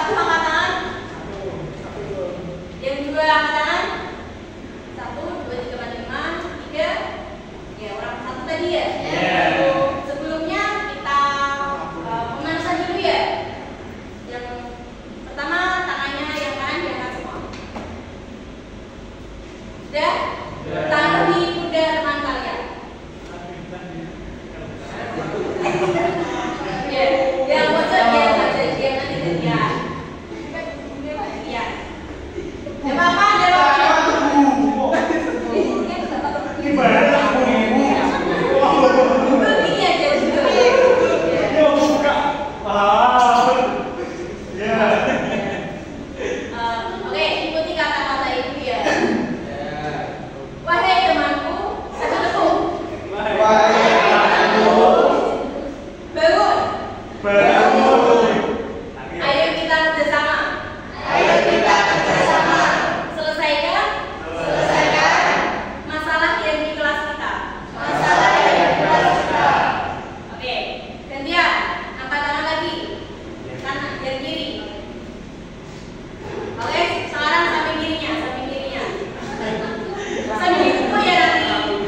satu angkat tangan. Yang dua angkat tangan. 1, 2, 3, 4, 5, 3. Ya, orang satu tadi ya. Sebelumnya kita pemanasan dulu ya. Yang pertama tangannya yang kanan diangkat semua. Sudah? Taruh di pundak teman kalian. Ya, bocor dia nanti gantian. Ya. Gak apa-apa, ada waktu. Begini aja juga. Oke, ikuti kata-kata ibu ya. Wahai temanku, satu detuk. Bangun. Ayo kita kerjasama. Selesaikan masalah yang di kelas kita. Oke, gantian. Angkat tangan lagi. Kanan dan kiri. Oke, sekarang samping kirinya. Sambil itu ya nanti.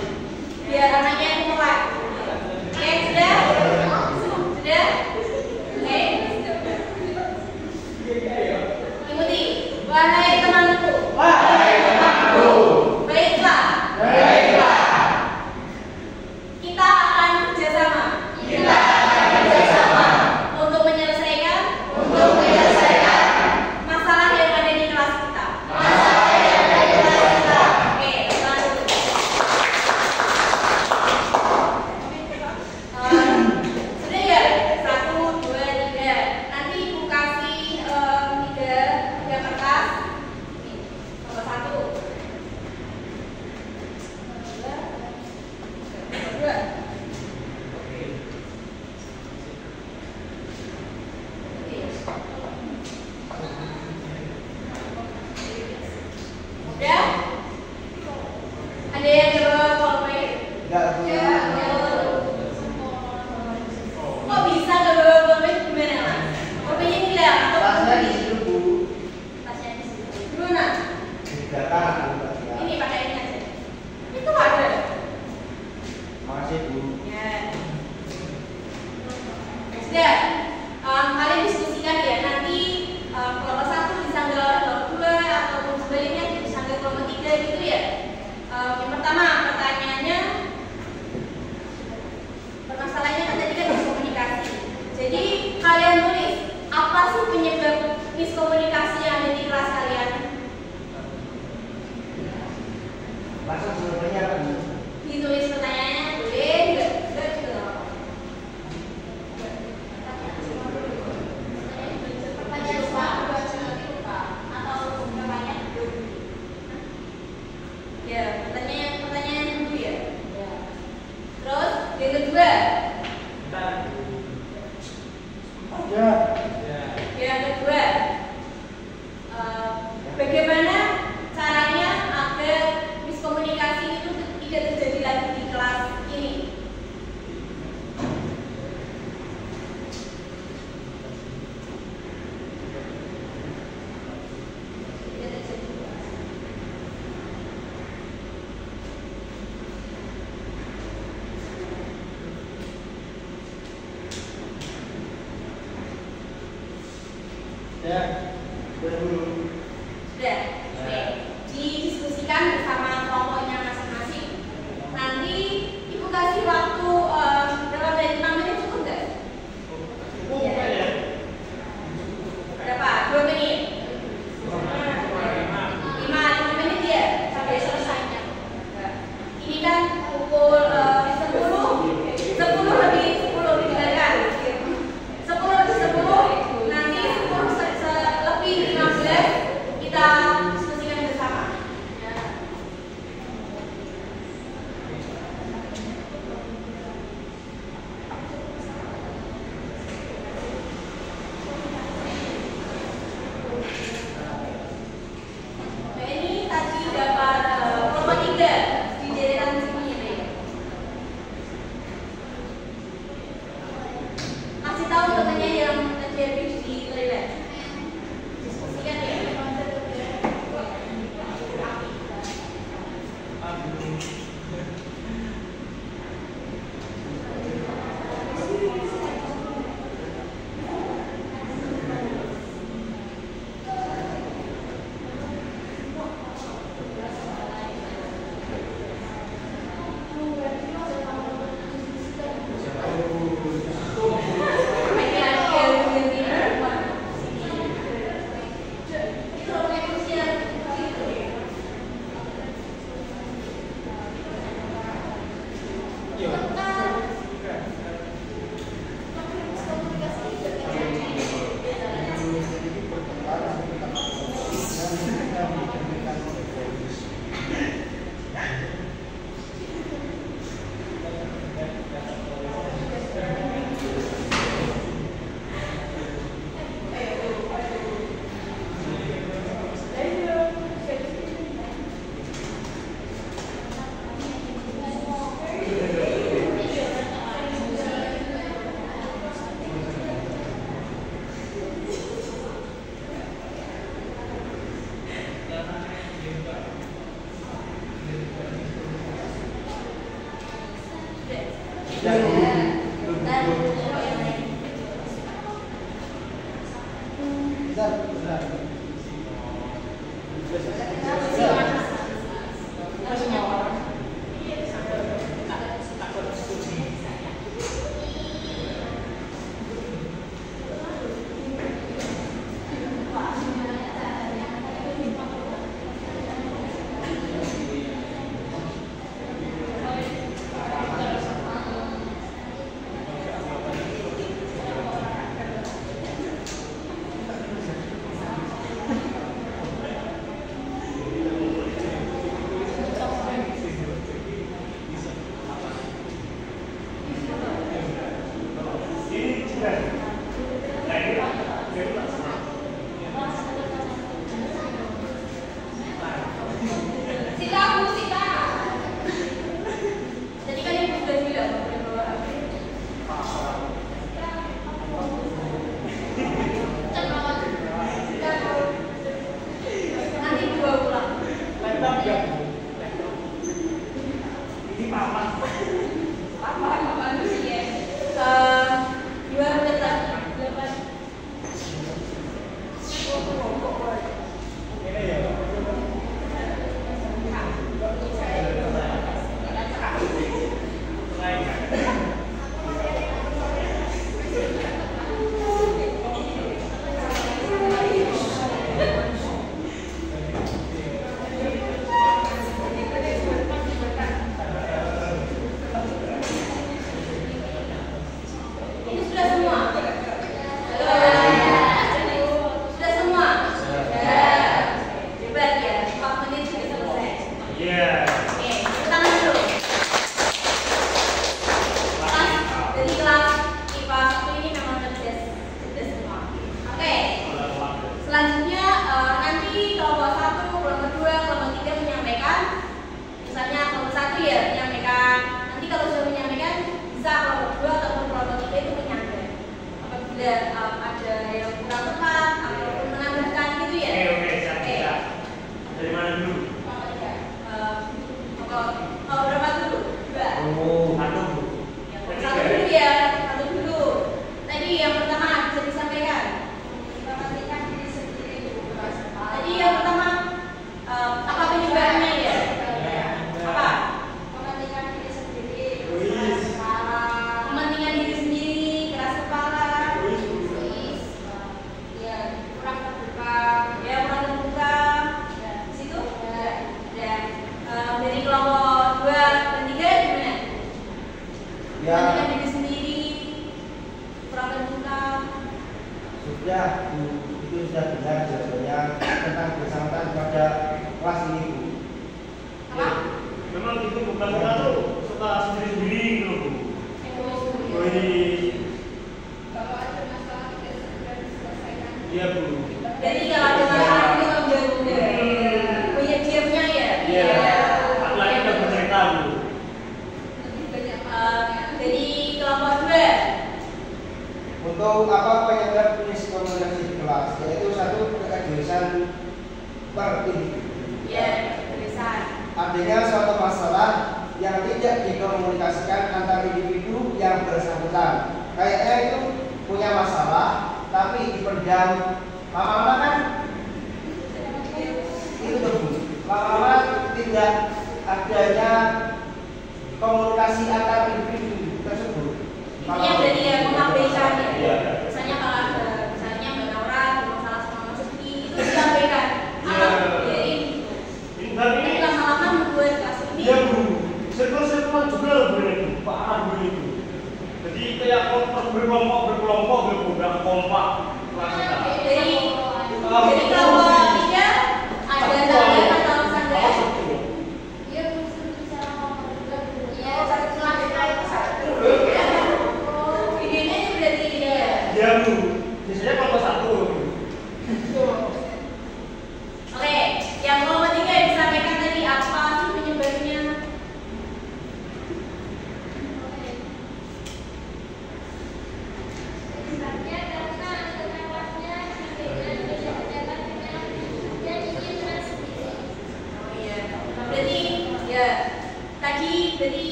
Biar anaknya yang mulai. Oke, sudah? Sudah? Oke. Ikuti. Wahai temanku. Baiklah. Kita akan kerjasama. Untuk menyelesaikan masalah yang ada di kelas kita. Oke, tangan dulu. Sudah ya? 1, 2, 3. Nanti ibu kasih 3 kertas. Nih, nomor 1. 2. Udah? Ada yang bawa pulpen? Kok bisa gak bawa pulpen? Gimana mas? Pulpennya hilang atau tasnya di situ. Gimana? Ini pakai ini aja. Itu ada. Makasih Bu. Ya. Sudah. Kalian diskusikan ya. Nanti kelompok 1 disanggah oleh kelompok 2 ataupun sebaliknya disanggah kelompok 3 gitu ya. Yang pertama pertanyaannya, permasalahannya kan tadi kan miskomunikasi. Jadi kalian tulis apa sih penyebab miskomunikasi yang ada di kelas kalian? Masuk jawabannya apa Bu? Ditulis pertanyaannya, boleh enggak? Enggak juga enggak apa-apa. Pertanyaan lupa, lupa atau pertanyaan dulu. Ya, pertanyaan dulu ya. Terus yang kedua. Yang kedua, bagaimana caranya agar miskomunikasi itu tidak terjadi lagi di kelas ini? Sudah. Oke. Didiskusikan bersama kelompoknya masing-masing. Nanti ibu kasih waktu berapa menit? 5 menit cukup nggak? Ya. Berapa? 2 menit? 5 menit ya sampai selesainya. Ini kan pukul 10 lebih 10 ditinggalkan. 10 lebih 10. Nanti 10 lebih 15 kita diskusikan bersama.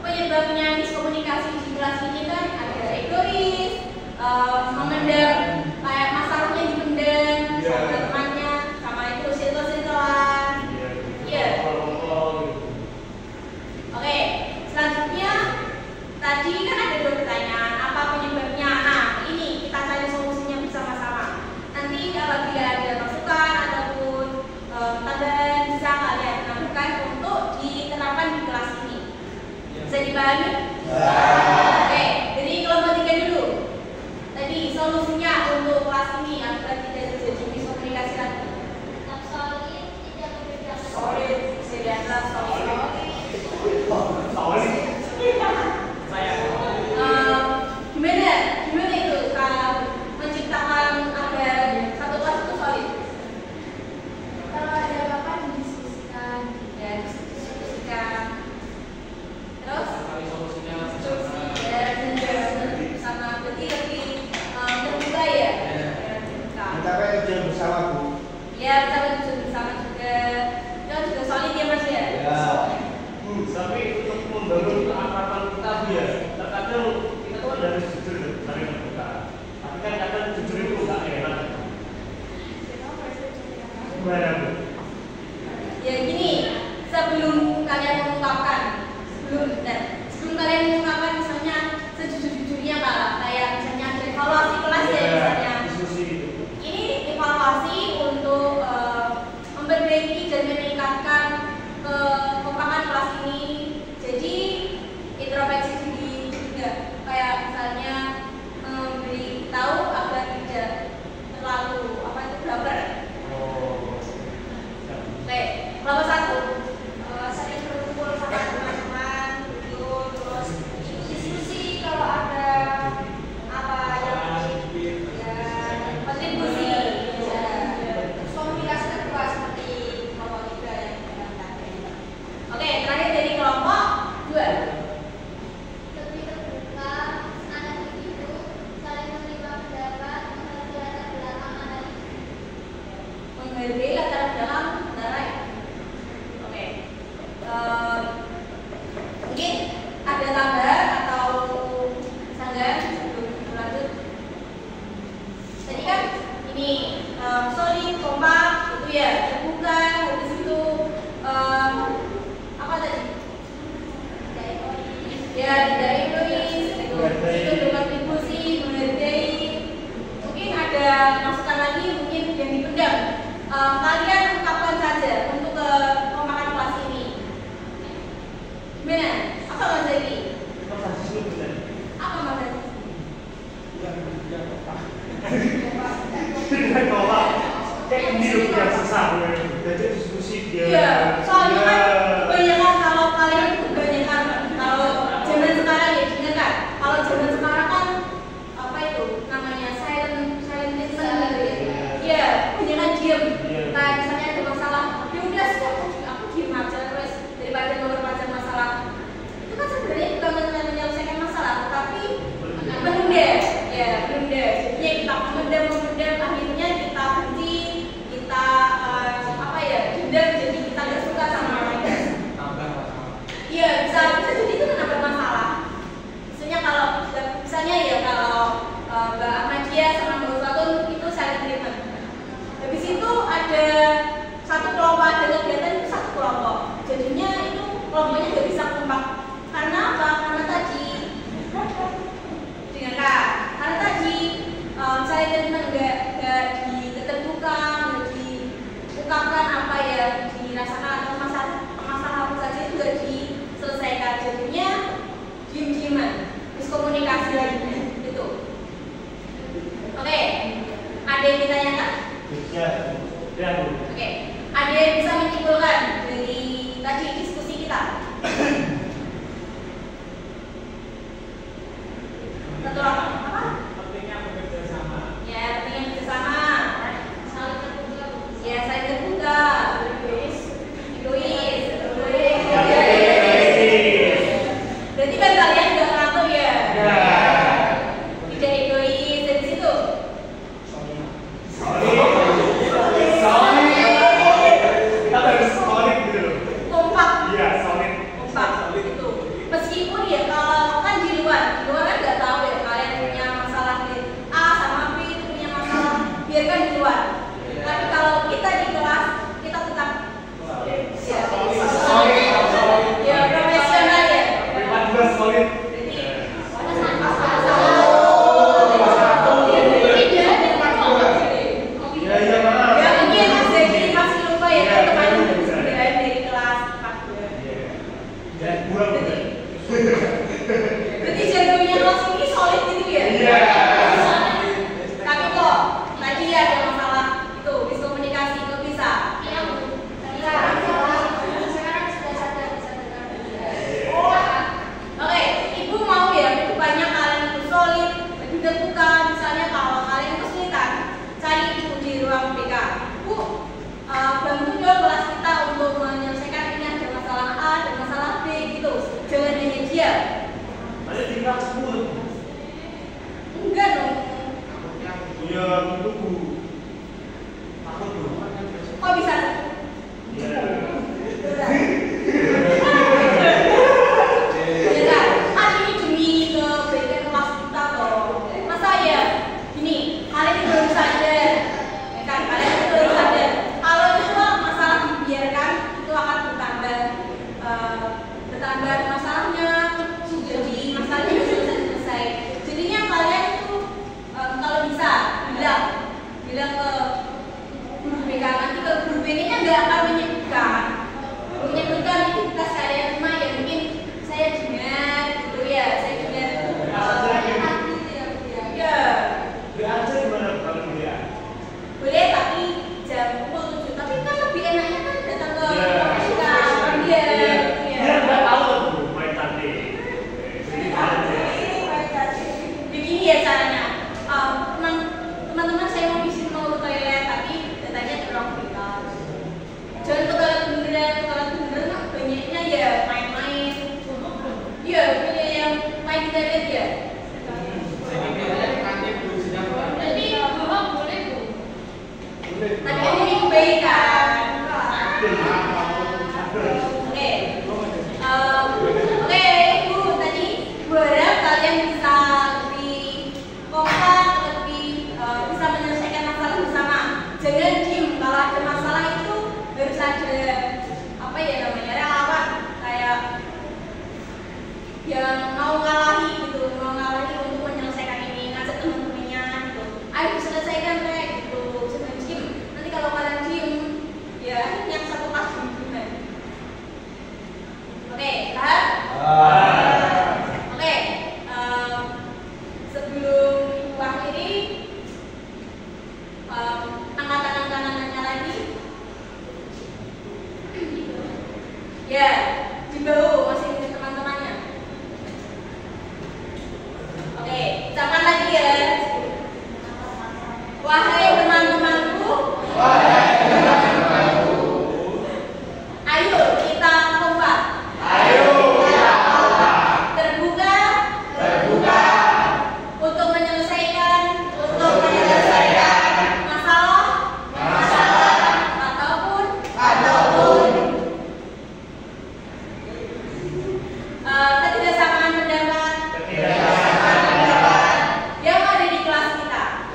Penyebabnya miskomunikasi di kelas ini kan ada egois, memendam kayak masalahnya dipendam sama temannya, sama itu circle-circlean. Iya. Oke, selanjutnya tadi kan ada 2 pertanyaan, apa penyebabnya? Nah, ini kita cari solusinya bersama-sama. Nanti apabila ada masukan ataupun tambahan bisa kalian tambahkan untuk diterapkan di kelas ini. Bisa dipahami? Oke, jadi kelompok 3 dulu. Tadi solusinya untuk kelas ini agar tidak terjadi miskomunikasi lagi. Solid, sediakan solid. Gimana itu menciptakan agar satu kelas itu solid? Kalau ada apa-apa didiskusikan. Ya, diskusikan. Terus? Sama berarti lebih terbuka ya? Terbuka. Kita kan tujuan bersama, Bu. Ya, kita tujuan bersama juga. Kita juga solid ya Mas ya? Ya. Tapi untuk membangun keakraban kita ya, terkadang kita tuh ada jujur saling terbuka. Tapi kan kadang jujur itu nggak enak. Gimana Bu? Ya gini, sebelum kalian mengungkapkan, sebelum kalian mengungkapkan misalnya sejujur-jujurnya kayak misalnya evaluasi kelas ya misalnya. Diskusi itu. Ini evaluasi untuk memperbaiki dan meningkatkan kekompakan kelas ini. Jadi introspeksi diri juga, kayak misalnya memberi tahu agar tidak terlalu baper. Oke, kelompok 1 sering berkumpul sama teman-teman, terus diskusi kalau ada apa yang kontribusi, komunikasi terbuka seperti kelompok 3 yang kita tadi. Oke, terakhir dari kelompok 2. Lebih terbuka, anak itu saling menerima pendapat, menghargai latar belakang anak itu. Menghargai latar belakang antara lain. Oke. Mungkin ada tambahan atau sanggahan sebelum lanjut. Tadi kan ini solid, kompak, itu ya, terbuka, habis itu apa tadi? Ya, tidak egois, itu berkontribusi, menghargai. Mungkin ada masukan lagi, mungkin yang dipendam. Kalian ungkapkan saja untuk kekompakan kelas ini. Gimana? Apa Mas Zaki? Apa Mas Zaki? Kayak ini yang susah, jadi diskusi dia. Iya, soalnya kan kebanyakan kalau kalian itu kebanyakan kalau zaman sekarang ya gini kan. Kalau zaman sekarang kan apa itu namanya silent listener gitu ya. Iya, kebanyakan diam. Kayak misalnya ada masalah, ya udah sih aku diam aja terus daripada memperpanjang masalah. Itu kan sebenarnya bukan menyelesaikan masalah, tapi menunda. Ya, menunda. Jadinya kita memendam, akhirnya kita benci, kita dendam, jadi kita nggak suka sama orang lain. Iya, bisa jadi itu kan bermasalah. Misalnya ya kalau Mbak Ahmadiyah sama Mbak Usatun itu silent treatment. Habis itu ada satu kelompok, ada kegiatan itu satu kelompok. Jadinya itu kelompoknya nggak bisa kompak. Karena apa? Karena tadi karena tadi silent treatment nggak diketerbukan, nggak diungkapkan apa ya dirasakan atau masalah apa saja itu nggak diselesaikan. Jadinya diem-dieman, miskomunikasi lainnya itu. Oke, ada yang ditanyakan? Ya, Bu. Oke, ada yang bisa menyimpulkan dari tadi diskusi kita? Satu apa? Pentingnya bekerja sama. Ya, pentingnya bersama. Saling terbuka. Ya, saling terbuka. Egois. Berarti kan kalian juga ngerantau ya? Tidak egois dari situ. Kita harus solid gitu. Kompak. Iya, solid. Kompak. biarkan di luar. Tapi kalau kita di kelas, kita tetap ya profesional ya. Solid. Ya mungkin jadi masih lupa ya teman-teman dari kelas 4. Berarti jargonnya kelas ini solid gitu ya? Iya. Tapi kok tadi ya ada masalah itu miskomunikasi, kok bisa? Iya, Bu. Sekarang sudah sadar bisa dengar. Oke, Ibu mau ya banyak kalian itu solid, lebih terbuka. Misalnya kalau kalian kesulitan, cari ibu di ruang BK. Bu, bantu dong kelas kita untuk menyelesaikan ini ada masalah A dan masalah B gitu. Jangan hanya dia. Ada di kelas 10. Enggak dong. Iya, itu Bu. Takut Bu. Kok bisa? Iya. Ya kan ini demi kebaikan kelas kita loh. Masa ya gini, kalian itu baru sadar, ya kan? Kalian itu baru sadar. Kalau itu masalah dibiarkan, itu akan bertambah masalahnya. Jadi masalahnya bisa selesai. Jadinya kalian itu kalau bisa bilang ke guru BK, nanti ke guru BK-nya nggak akan menyebutkan aktivitas kalian cuma ya mungkin saya dengar gitu ya, saya dengar ya Aja gimana kalau dia? boleh tapi jam pukul 7, tapi kan lebih enaknya kan datang ke kita dia gitu ya. Dia nggak tahu Bu main tanding. Begini ya caranya, teman-teman saya mau izin mau ke toilet tapi datanya di ruang BK. Jangan ke toilet beneran mah banyaknya ya main-main. Iya, punya yang main di toilet ya. Jadi, Bapak boleh, Bu. Tapi kan ini kebaikan. Oke, Ibu tadi berharap kalian bisa lebih kompak, lebih bisa menyelesaikan masalah bersama. Jangan diem kalau ada masalah itu harus ada apa ya namanya relawan kayak yang mau ngalahi gitu, mau ngalahi untuk menyelesaikan ini, ngajak teman-temannya gitu. Ayo diselesaikan kayak gitu, jangan diem. Nanti kalau kalian diem, ya yang satu kelas diem. Oke, paham? Oke, sebelum Ibu akhiri, angkat tangan kanannya lagi. Ya, di bawah masih ingat teman-temannya. Oke, ucapkan lagi ya. Wahai teman-temanku, ayo kita kompak. Terbuka untuk menyelesaikan masalah ataupun ketidaksamaan pendapat yang ada di kelas kita.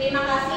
Terima kasih.